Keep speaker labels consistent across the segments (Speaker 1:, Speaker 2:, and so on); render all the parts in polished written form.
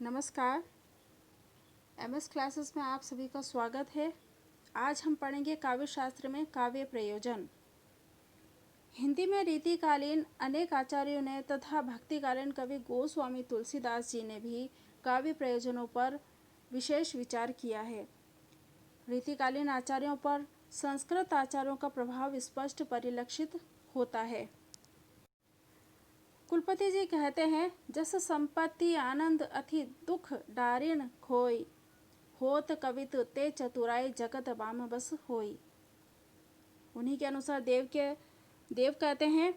Speaker 1: नमस्कार। MS classes में आप सभी का स्वागत है। आज हम पढ़ेंगे काव्य शास्त्र में काव्य प्रयोजन। हिंदी में रीतिकालीन अनेक आचार्यों ने तथा भक्तिकालीन कवि गोस्वामी तुलसीदास जी ने भी काव्य प्रयोजनों पर विशेष विचार किया है। रीतिकालीन आचार्यों पर संस्कृत आचार्यों का प्रभाव स्पष्ट परिलक्षित होता है। कुलपति जी कहते हैं, जस संपत्ति आनंद अति दुख डारिण खोई, होत कवित ते चतुराई जगत बाम बस होई। उन्हीं के अनुसार देव कहते हैं,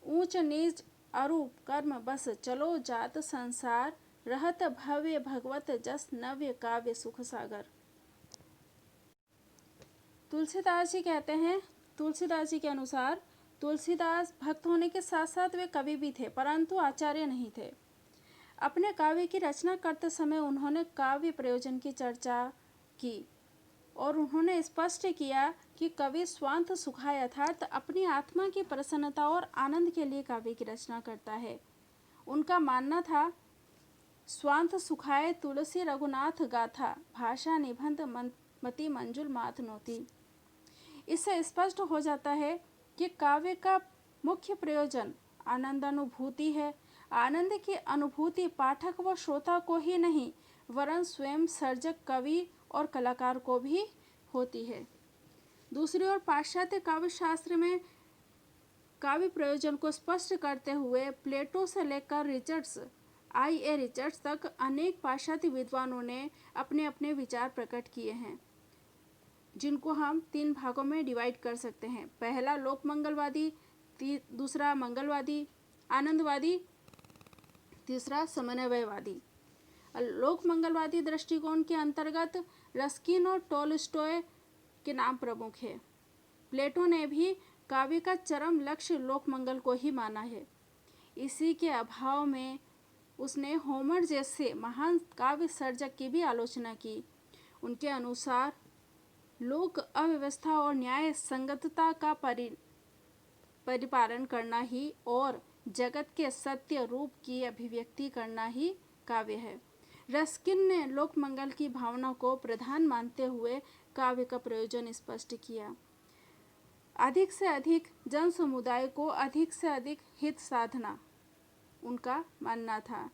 Speaker 1: ऊंच नीच अरु कर्म बस चलो जात संसार, रहत भव्य भगवत जस नव्य काव्य सुख सागर। तुलसीदास जी कहते हैं, तुलसीदास जी के अनुसार तुलसीदास भक्त होने के साथ साथ वे कवि भी थे, परंतु आचार्य नहीं थे। अपने काव्य की रचना करते समय उन्होंने काव्य प्रयोजन की चर्चा की और उन्होंने स्पष्ट किया कि कवि स्वांत सुखाय अर्थात अपनी आत्मा की प्रसन्नता और आनंद के लिए काव्य की रचना करता है। उनका मानना था, स्वांत सुखाय तुलसी रघुनाथ गाथा, भाषा निबंध मति मंजुल मात नोती। इससे स्पष्ट हो जाता है कि काव्य का मुख्य प्रयोजन आनंद अनुभूति है। आनंद की अनुभूति पाठक व श्रोता को ही नहीं, वरन स्वयं सर्जक कवि और कलाकार को भी होती है। दूसरी ओर पाश्चात्य काव्य शास्त्र में काव्य प्रयोजन को स्पष्ट करते हुए प्लेटो से लेकर रिचर्ड्स तक अनेक पाश्चात्य विद्वानों ने अपने अपने विचार प्रकट किए हैं, जिनको हम 3 भागों में डिवाइड कर सकते हैं। पहला लोक मंगलवादी, दूसरा मंगलवादी आनंदवादी, तीसरा समन्वयवादी। लोक मंगलवादी दृष्टिकोण के अंतर्गत रस्किन और टोलस्टॉय के नाम प्रमुख है। प्लेटो ने भी काव्य का चरम लक्ष्य लोक मंगल को ही माना है। इसी के अभाव में उसने होमर जैसे महान काव्य सर्जक की भी आलोचना की। उनके अनुसार लोक अव्यवस्था और न्याय संगतता का परिपालन करना ही और जगत के सत्य रूप की अभिव्यक्ति करना ही काव्य है। रस्किन ने लोक मंगल की भावना को प्रधान मानते हुए काव्य का प्रयोजन स्पष्ट किया। अधिक से अधिक जन समुदाय को अधिक से अधिक हित साधना उनका मानना था।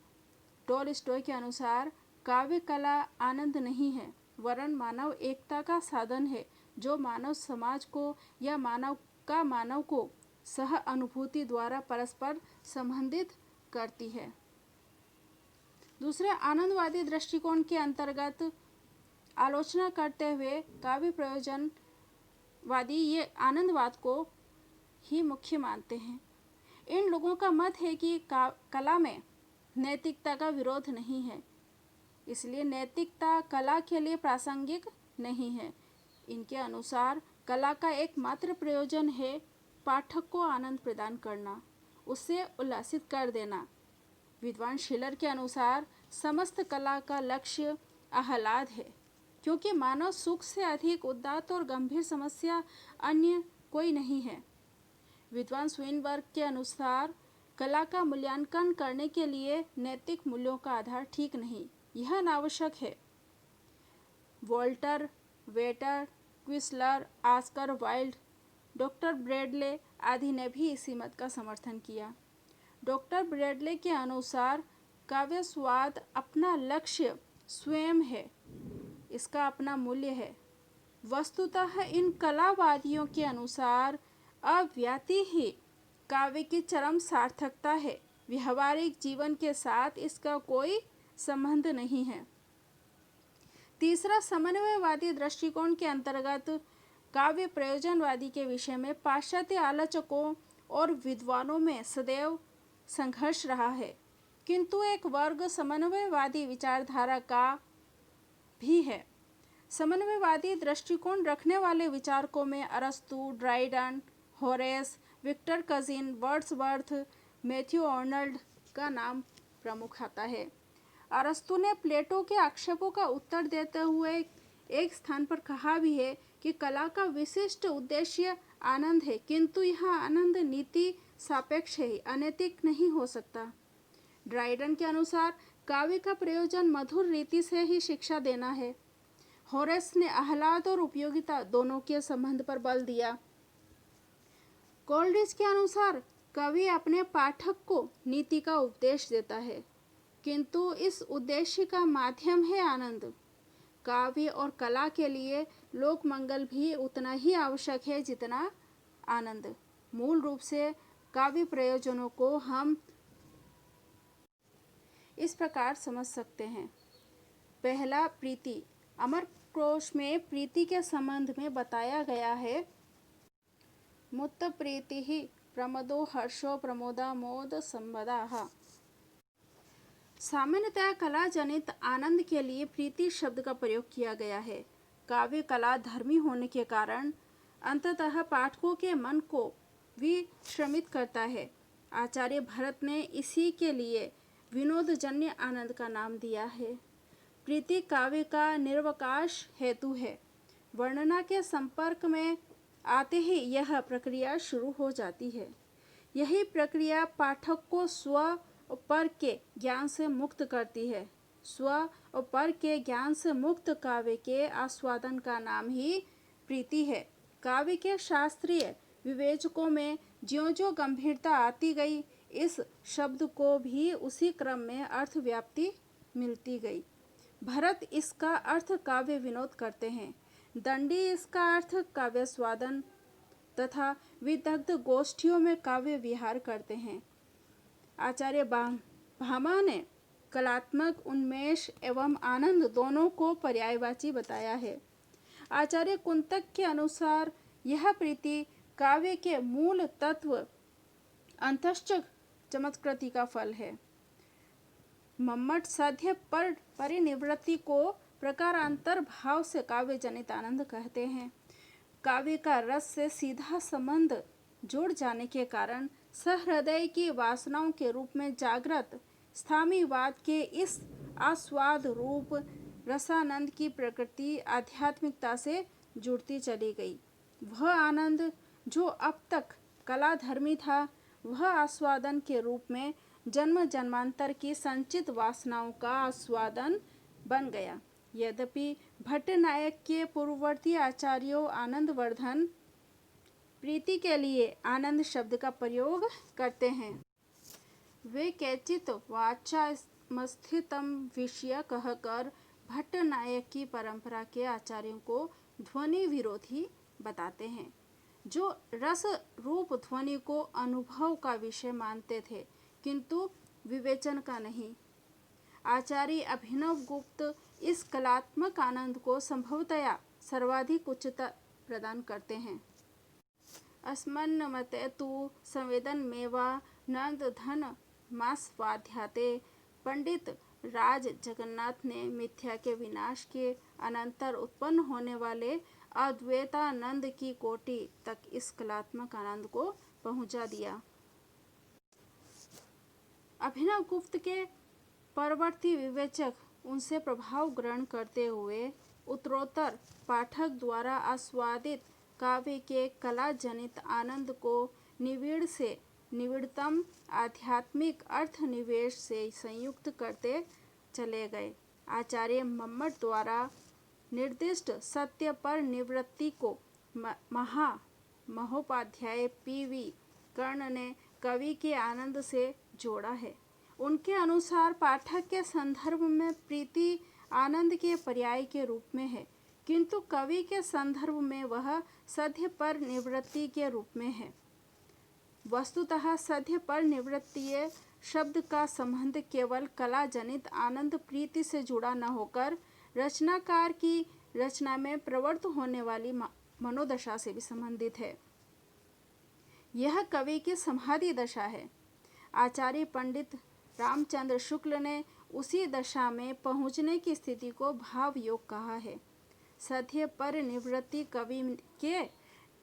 Speaker 1: टोलस्टॉय के अनुसार काव्य कला आनंद नहीं है, वरन मानव एकता का साधन है, जो मानव समाज को या मानव को सह अनुभूति द्वारा परस्पर संबंधित करती है। दूसरे आनंदवादी दृष्टिकोण के अंतर्गत आलोचना करते हुए काव्य प्रयोजनवादी ये आनंदवाद को ही मुख्य मानते हैं। इन लोगों का मत है कि कला में नैतिकता का विरोध नहीं है, इसलिए नैतिकता कला के लिए प्रासंगिक नहीं है। इनके अनुसार कला का एकमात्र प्रयोजन है पाठक को आनंद प्रदान करना, उससे उल्लासित कर देना। विद्वान शिलर के अनुसार समस्त कला का लक्ष्य आह्लाद है, क्योंकि मानव सुख से अधिक उदात्त और गंभीर समस्या अन्य कोई नहीं है। विद्वान स्वीनबर्ग के अनुसार कला का मूल्यांकन करने के लिए नैतिक मूल्यों का आधार ठीक नहीं, यह अनावश्यक है। वोल्टर, वेटर, क्विस्लर, ऑस्कर वाइल्ड, डॉक्टर ब्रैडले आदि ने भी इसी मत का समर्थन किया। डॉक्टर ब्रैडले के अनुसार काव्य स्वाद अपना लक्ष्य स्वयं है, इसका अपना मूल्य है। वस्तुतः इन कलावादियों के अनुसार अव्याति ही काव्य की चरम सार्थकता है, व्यवहारिक जीवन के साथ इसका कोई संबंध नहीं है। तीसरा समन्वयवादी दृष्टिकोण के अंतर्गत काव्य प्रयोजनवादी के विषय में पाश्चात्य आलोचकों और विद्वानों में सदैव संघर्ष रहा है, किंतु एक वर्ग समन्वयवादी विचारधारा का भी है। समन्वयवादी दृष्टिकोण रखने वाले विचारकों में अरस्तु, Dryden, Horace, Victor Cousin, Wordsworth, Matthew Arnold का नाम प्रमुख आता है। अरस्तु ने प्लेटो के आक्षेपों का उत्तर देते हुए एक स्थान पर कहा भी है कि कला का विशिष्ट उद्देश्य आनंद है, किंतु यह आनंद नीति सापेक्ष है, अनैतिक नहीं हो सकता। ड्राइडन के अनुसार काव्य का प्रयोजन मधुर रीति से ही शिक्षा देना है। होरेस ने आह्लाद और उपयोगिता दोनों के संबंध पर बल दिया। कोल्ड्रिच के अनुसार कवि अपने पाठक को नीति का उपदेश देता है, किंतु इस उद्देश्य का माध्यम है आनंद। काव्य और कला के लिए लोक मंगल भी उतना ही आवश्यक है जितना आनंद। मूल रूप से काव्य प्रयोजनों को हम इस प्रकार समझ सकते हैं। पहला, प्रीति। अमरकोश में प्रीति के संबंध में बताया गया है, मुत्त प्रीति ही प्रमदो हर्षो प्रमोदा मोद संबदाः। सामान्यतः कला जनित आनंद के लिए प्रीति शब्द का प्रयोग किया गया है। काव्य कला धर्मी होने के कारण अंततः पाठकों के मन को विश्रमित करता है। आचार्य भरत ने इसी के लिए विनोदजन्य आनंद का नाम दिया है। प्रीति काव्य का निर्वकाश हेतु है। वर्णना के संपर्क में आते ही यह प्रक्रिया शुरू हो जाती है। यही प्रक्रिया पाठक को स्व और पर के ज्ञान से मुक्त करती है। स्व और पर के ज्ञान से मुक्त काव्य के आस्वादन का नाम ही प्रीति है। काव्य के शास्त्रीय विवेचकों में ज्यों ज्यों गंभीरता आती गई, इस शब्द को भी उसी क्रम में अर्थ व्याप्ति मिलती गई। भरत इसका अर्थ काव्य विनोद करते हैं, दंडी इसका अर्थ काव्य स्वादन तथा विदग्ध गोष्ठियों में काव्य विहार करते हैं। आचार्य भामा ने कलात्मक उन्मेष एवं आनंद दोनों को पर्यायवाची बताया है। आचार्य कुंतक के अनुसार यह प्रीति काव्य के मूल तत्व अंतश्च चमत्कृति का फल है। मम्मट साध्य पर परिनिवृत्ति को प्रकारांतर भाव से काव्य जनित आनंद कहते हैं। काव्य का रस से सीधा संबंध जुड़ जाने के कारण सहृदय की वासनाओं के रूप में जागृत स्थामीवाद के इस आस्वाद रूप रसानंद की प्रकृति आध्यात्मिकता से जुड़ती चली गई। वह आनंद जो अब तक कलाधर्मी था, वह आस्वादन के रूप में जन्म जन्मांतर की संचित वासनाओं का आस्वादन बन गया। यद्यपि भट्टनायक के पूर्ववर्ती आचार्यों आनंदवर्धन प्रीति के लिए आनंद शब्द का प्रयोग करते हैं। वे कैचित वाचामस्थितम विषय कहकर भट्टनायक की परंपरा के आचार्यों को ध्वनि विरोधी बताते हैं, जो रस रूप ध्वनि को अनुभव का विषय मानते थे, किंतु विवेचन का नहीं। आचार्य अभिनव गुप्त इस कलात्मक आनंद को संभवतया सर्वाधिक उच्चता प्रदान करते हैं। अस्मन्न मते तु संवेदनमेवा नंद धन मास्वाध्याते। पंडित राज जगन्नाथ ने मिथ्या के विनाश के अनंतर उत्पन्न होने वाले अद्वैतानंद की कोटि तक इस कलात्मक आनंद को पहुंचा दिया। अभिनव गुप्त के परवर्ती विवेचक उनसे प्रभाव ग्रहण करते हुए उत्तरोत्तर पाठक द्वारा आस्वादित काव्य के कला जनित आनंद को निविड़ से निविड़तम आध्यात्मिक अर्थ निवेश से संयुक्त करते चले गए। आचार्य मम्मट द्वारा निर्दिष्ट सत्य पर निवृत्ति को महोपाध्याय पी.वी. कर्ण ने कवि के आनंद से जोड़ा है। उनके अनुसार पाठक के संदर्भ में प्रीति आनंद के पर्याय के रूप में है, किंतु कवि के संदर्भ में वह सद्य पर निवृत्ति के रूप में है। वस्तुतः सद्य पर निवृत्तीय शब्द का संबंध केवल कला जनित आनंद प्रीति से जुड़ा न होकर रचनाकार की रचना में प्रवृत्त होने वाली मनोदशा से भी संबंधित है। यह कवि की समाधि दशा है। आचार्य पंडित रामचंद्र शुक्ल ने उसी दशा में पहुंचने की स्थिति को भाव योग कहा है। सत्य पर निवृत्ति कवि के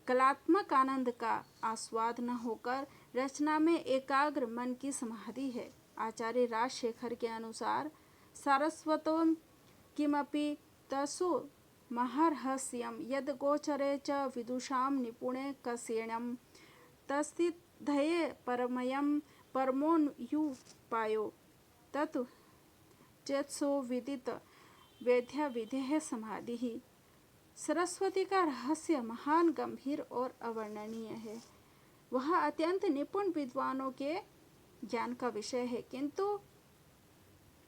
Speaker 1: कलात्मक आनंद का आस्वाद न होकर रचना में एकाग्र मन की समाधि है। आचार्य राजशेखर के अनुसार सारस्वतों किमपि तसु महर्हस्यं यद गोचरे च विदुषां निपुणे कसेण्यं तस्तिद्धये परमयं परमोऽनुपायो तत् चेत्सो विदित वेद्या विधेय समाधि ही। सरस्वती का रहस्य महान, गंभीर और अवर्णनीय है। वह अत्यंत निपुण विद्वानों के ज्ञान का विषय है, किंतु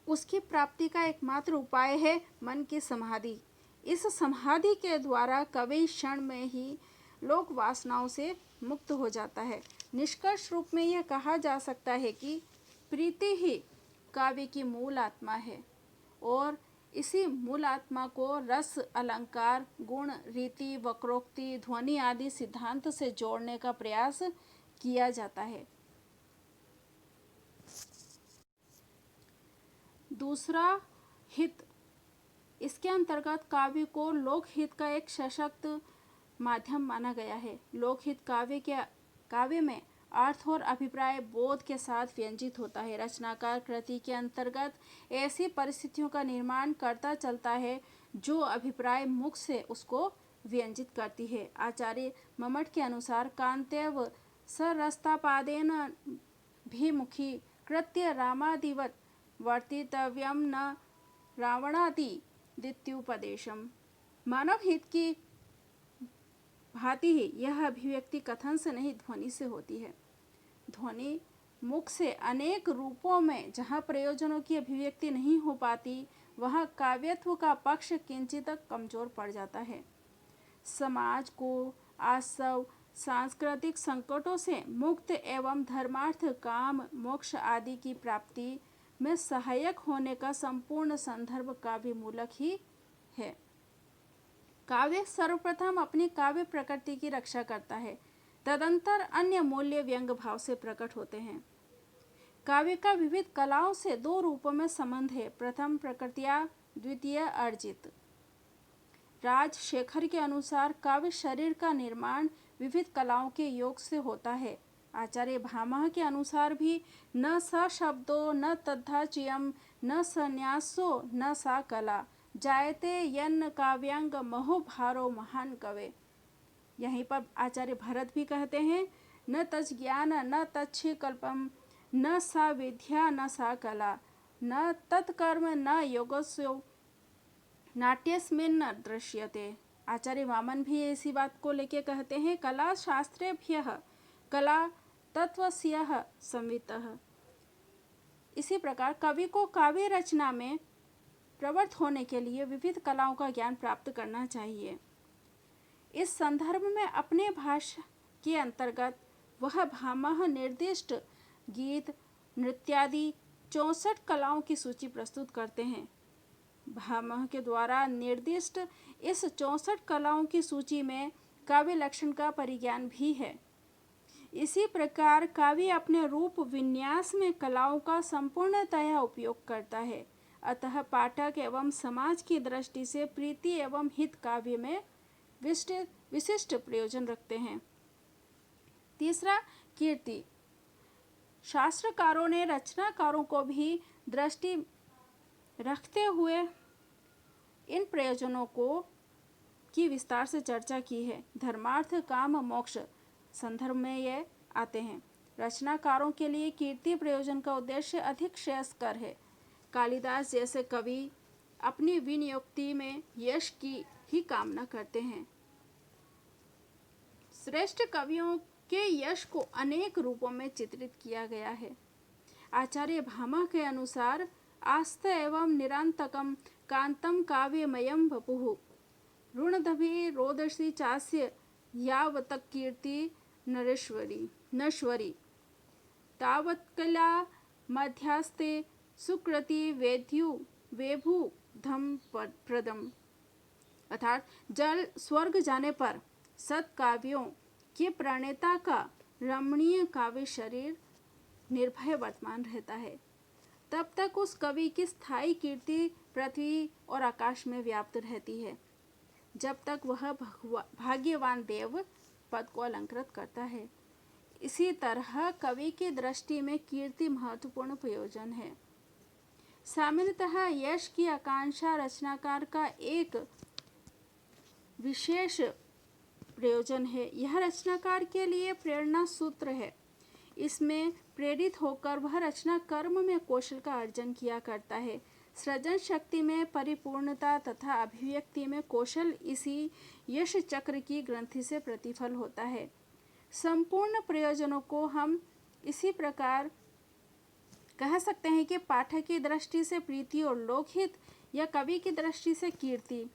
Speaker 1: उसकी प्राप्ति का एकमात्र उपाय है मन की समाधि। इस समाधि के द्वारा कवि क्षण में ही लोक वासनाओं से मुक्त हो जाता है। निष्कर्ष रूप में यह कहा जा सकता है कि प्रीति ही काव्य की मूल आत्मा है और इसी मूल आत्मा को रस, अलंकार, गुण, रीति, वक्रोक्ति, ध्वनि आदि सिद्धांत से जोड़ने का प्रयास किया जाता है। दूसरा, हित। इसके अंतर्गत काव्य को लोकहित का एक सशक्त माध्यम माना गया है। लोकहित काव्य में अर्थ और अभिप्राय बोध के साथ व्यंजित होता है। रचनाकार कृति के अंतर्गत ऐसी परिस्थितियों का निर्माण करता चलता है जो अभिप्राय मुख से उसको व्यंजित करती है। आचार्य मम्मट के अनुसार कांतेव सरस्तापादेन भिमुखी कृत्य रामादिवत वर्तितव्यम न रावणादि दित्युपदेशम। मानव हित की भांति ही यह अभिव्यक्ति कथन से नहीं, ध्वनि से होती है। ध्वनि मुख से अनेक रूपों में जहाँ प्रयोजनों की अभिव्यक्ति नहीं हो पाती, वहाँ काव्यत्व का पक्ष किंचित कमजोर पड़ जाता है। समाज को आसव सांस्कृतिक संकटों से मुक्त एवं धर्मार्थ, काम, मोक्ष आदि की प्राप्ति में सहायक होने का संपूर्ण संदर्भ काव्य मूलक ही है। काव्य सर्वप्रथम अपनी काव्य प्रकृति की रक्षा करता है, तदंतर अन्य मूल्य व्यंग भाव से प्रकट होते हैं। काव्य का विविध कलाओं से दो रूपों में संबंध है। प्रथम प्रकृतिया, द्वितीय अर्जित। राजशेखर के अनुसार काव्य शरीर का निर्माण विविध कलाओं के योग से होता है। आचार्य भामह के अनुसार भी न स शब्दो न तद्धाचियम न संन्यासो न सा कला जायते यन्न काव्यांग महोभारो महान कवे। यहीं पर आचार्य भरत भी कहते हैं न तज ज्ञान न तच्छि कल्पम न सा विद्या न सा कला न तत्कर्म न योगस्यो नाट्यस्मिन् न दृश्यते। आचार्य वामन भी इसी बात को लेके कहते हैं कला शास्त्रेभ्यः कला तत्वस्यः संवितः। इसी प्रकार कवि को काव्य रचना में प्रवृत्त होने के लिए विविध कलाओं का ज्ञान प्राप्त करना चाहिए। इस संदर्भ में अपने भाष्य के अंतर्गत वह भामह निर्दिष्ट गीत, नृत्यादि 64 कलाओं की सूची प्रस्तुत करते हैं। भामह के द्वारा निर्दिष्ट इस 64 कलाओं की सूची में काव्य लक्षण का परिज्ञान भी है। इसी प्रकार काव्य अपने रूप विन्यास में कलाओं का संपूर्णतया उपयोग करता है। अतः पाठक एवं समाज की दृष्टि से प्रीति एवं हित काव्य में विशिष्ट प्रयोजन रखते हैं। तीसरा, कीर्ति। शास्त्रकारों ने रचनाकारों को भी दृष्टि रखते हुए इन प्रयोजनों की विस्तार से चर्चा की है। धर्मार्थ, काम, मोक्ष संदर्भ में ये आते हैं। रचनाकारों के लिए कीर्ति प्रयोजन का उद्देश्य अधिक श्रेयस्कर है। कालिदास जैसे कवि अपनी विनियुक्ति में यश की ही कामना करते हैं। श्रेष्ठ कवियों के यश को अनेक रूपों में चित्रित किया गया है। आचार्य भामह के अनुसार आस्त एवं निरांतकम कांतम काव्यमयम वपुः ऋणधभि रोदसी चास्य यावतक कीर्ति नश्वरी तावत्कला मध्यास्ते सुकृति वेभु धम प्रदम। अर्थात जल स्वर्ग जाने पर सत्काव्यों के प्रणेता का रमणीय काव्य शरीर निर्भय वर्तमान रहता है। तब तक उस कवि की स्थायी कीर्ति पृथ्वी और आकाश में व्याप्त रहती है, जब तक वह भाग्यवान देव पद को अलंकृत करता है। इसी तरह कवि की दृष्टि में कीर्ति महत्वपूर्ण प्रयोजन है। सामान्यतः यश की आकांक्षा रचनाकार का एक विशेष प्रयोजन है। यह रचनाकार के लिए प्रेरणा सूत्र है। इसमें प्रेरित होकर वह रचना कर्म में कौशल का अर्जन किया करता है। सृजन शक्ति में परिपूर्णता तथा अभिव्यक्ति में कौशल इसी यश चक्र की ग्रंथि से प्रतिफल होता है। संपूर्ण प्रयोजनों को हम इसी प्रकार कह सकते हैं कि पाठक की दृष्टि से प्रीति और लोकहित या कवि की दृष्टि से कीर्ति।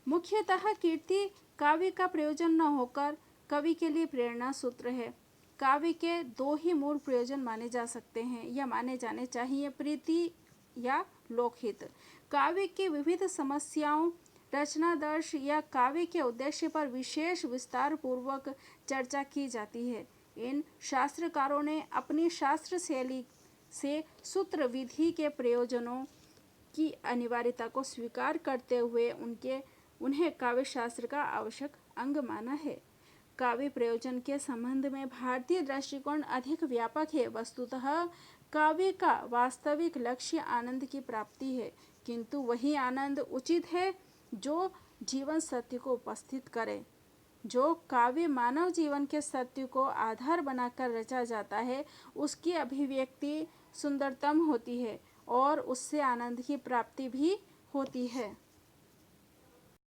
Speaker 1: मुख्यतः कीर्ति काव्य का प्रयोजन न होकर कवि के लिए प्रेरणा सूत्र है। काव्य के दो ही मूल प्रयोजन माने जा सकते हैं या माने जाने चाहिए, प्रीति या लोकहित। काव्य की विविध समस्याओं, रचनादर्श या काव्य के उद्देश्य पर विशेष विस्तार पूर्वक चर्चा की जाती है। इन शास्त्रकारों ने अपनी शास्त्र शैली से सूत्र विधि के प्रयोजनों की अनिवार्यता को स्वीकार करते हुए उन्हें काव्य शास्त्र का आवश्यक अंग माना है। काव्य प्रयोजन के संबंध में भारतीय दृष्टिकोण अधिक व्यापक है। वस्तुतः काव्य का वास्तविक लक्ष्य आनंद की प्राप्ति है, किंतु वही आनंद उचित है जो जीवन सत्य को उपस्थित करे। जो काव्य मानव जीवन के सत्य को आधार बनाकर रचा जाता है, उसकी अभिव्यक्ति सुंदरतम होती है और उससे आनंद की प्राप्ति भी होती है।